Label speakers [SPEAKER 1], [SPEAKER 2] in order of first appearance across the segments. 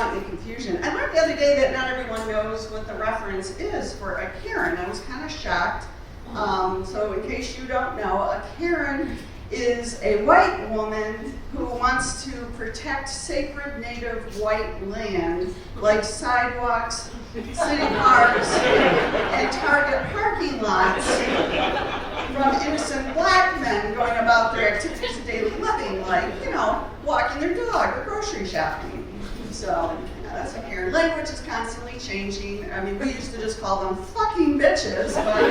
[SPEAKER 1] want any confusion. I learned the other day that not everyone knows what the reference is for a Karen. I was kind of shocked. So in case you don't know, a Karen is a white woman who wants to protect sacred native white land like sidewalks, city parks, and Target parking lots from innocent black men going about their activities of daily living, like, walking their dog or grocery shopping. So, that's a Karen. Language is constantly changing. I mean, we used to just call them fucking bitches, but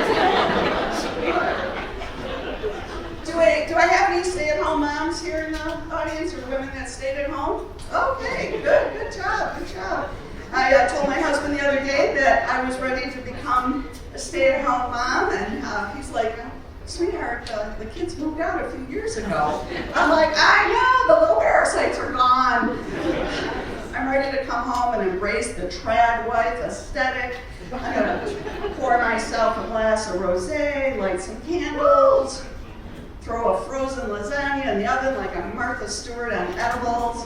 [SPEAKER 1] do I have any stay-at-home moms here in the audience, or women that stayed at home? Okay, good job. I told my husband the other day that I was ready to become a stay-at-home mom, and he's like, sweetheart, the kids moved out a few years ago. I'm like, I know, the little parasites are gone. I'm ready to come home and embrace the trad wife aesthetic. I'm gonna pour myself a glass of rosé, light some candles, throw a frozen lasagna in the oven like I'm Martha Stewart on edibles.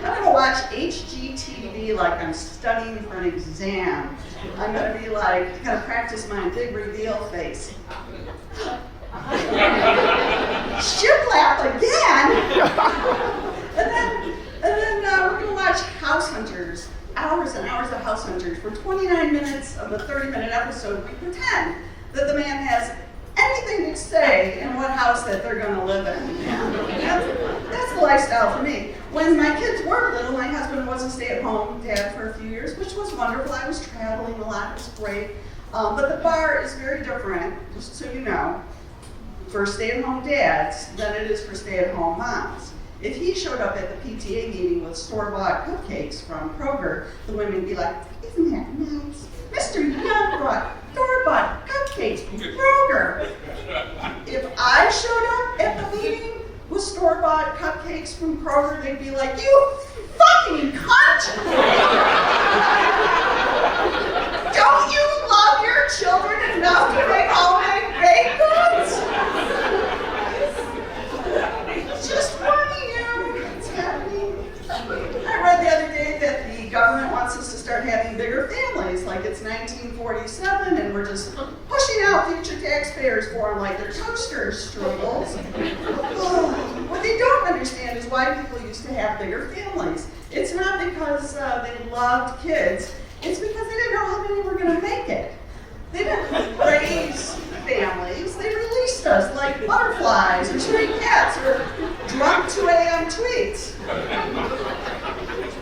[SPEAKER 1] I'm going to watch HGTV like I'm studying for an exam. I'm going to be like, going to practice my big reveal face. Shiplap again! and then we're going to watch House Hunters. Hours and hours of House Hunters. For 29 minutes of the 30-minute episode, we pretend that the man has anything to say in what house that they're going to live in. That's the lifestyle for me. When my kids were little, my husband was a stay-at-home dad for a few years, which was wonderful. I was traveling a lot. It was great. But the bar is very different, just so you know, for stay-at-home dads than it is for stay-at-home moms. If he showed up at the PTA meeting with store-bought cupcakes from Kroger, the women would be like, isn't that nice? Mr. Young brought store-bought cupcakes from Kroger. If I showed up at the meeting with store-bought cupcakes from Kroger, they'd be like, you fucking cunt! Don't you love your children enough to make homemade baked goods? Just warning you, it's happening. I read the other day that the government wants us to start having bigger families, like it's 1947, and we're just pushing out future taxpayers for them like they're toaster strudels. What they don't understand is why people used to have bigger families. It's not because they loved kids, it's because they didn't know how many were going to make it. They didn't raise families, they released us like butterflies or stray cats or drunk 2 a.m. tweets.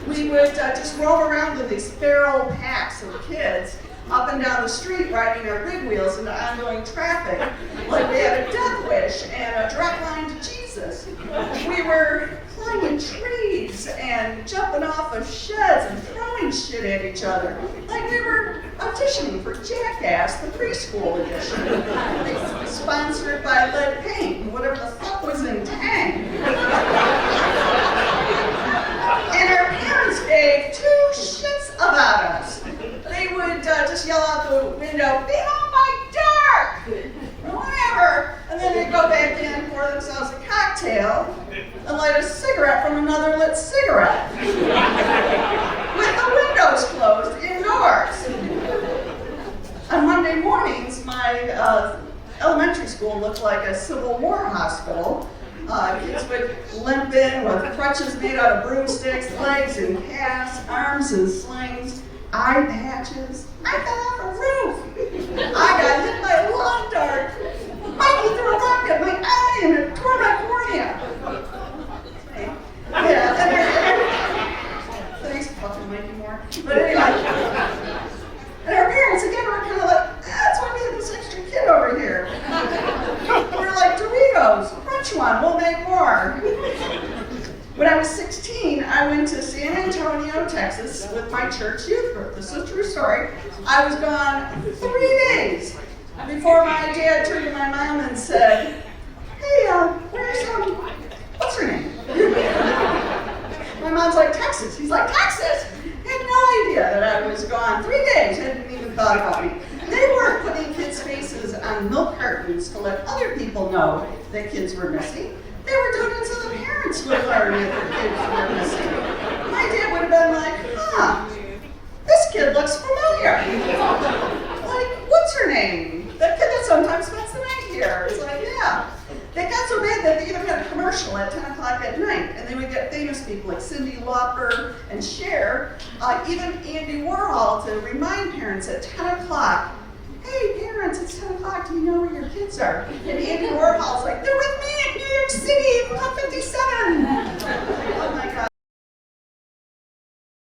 [SPEAKER 1] We would just roam around with these feral packs of kids up and down the street riding our big wheels into ongoing traffic like we had a death wish and a direct line to Jesus. We were climbing trees and jumping off of sheds and throwing shit at each other like we were auditioning for Jackass, the preschool edition, sponsored by lead paint, whatever the fuck was in Tang. And our parents gave two shits about us. They would just yell out the window, "Be home by dark!" or whatever, and then they'd go back in, pour themselves a cocktail, and light a cigarette from another lit cigarette. With the windows closed indoors. On Monday mornings, my elementary school looked like a Civil War hospital. Kids would limp in with crutches made out of broomsticks, legs in casts, arms in slings, eye patches. I fell off a roof. I got hit by a lawn dart. Mikey threw a rock at my eye and it tore my cornea. Yeah, thanks, fucking Mikey Moore. But anyway, and our parents again were kind of like, that's why we have this extra kid over here. We're like, Doritos, which one? We'll make more. When I was 16, I went to San Antonio, Texas with my church youth group. This is a true story. I was gone 3 days before my dad turned to my mom and said, hey, where's, what's her name? My mom's like, Texas. He's like, Texas? Had no idea that I was gone 3 days. Hadn't even thought about me. They were putting kids' faces on milk cartons to let other people know that kids were missing. They were doing it so the parents would learn if their kids were missing. My dad would have been like, huh, this kid looks familiar. Like, what's her name? That kid that sometimes spends the night here. It's like, yeah. They got so bad that they even had a commercial at 10 o'clock at night, and they would get famous people like Cyndi Lauper and Cher, even Andy Warhol, to remind parents at 10 o'clock, hey parents, it's 10 o'clock, do you know where your kids are? And Andy Warhol's like, they're with me in New York City, Club 57.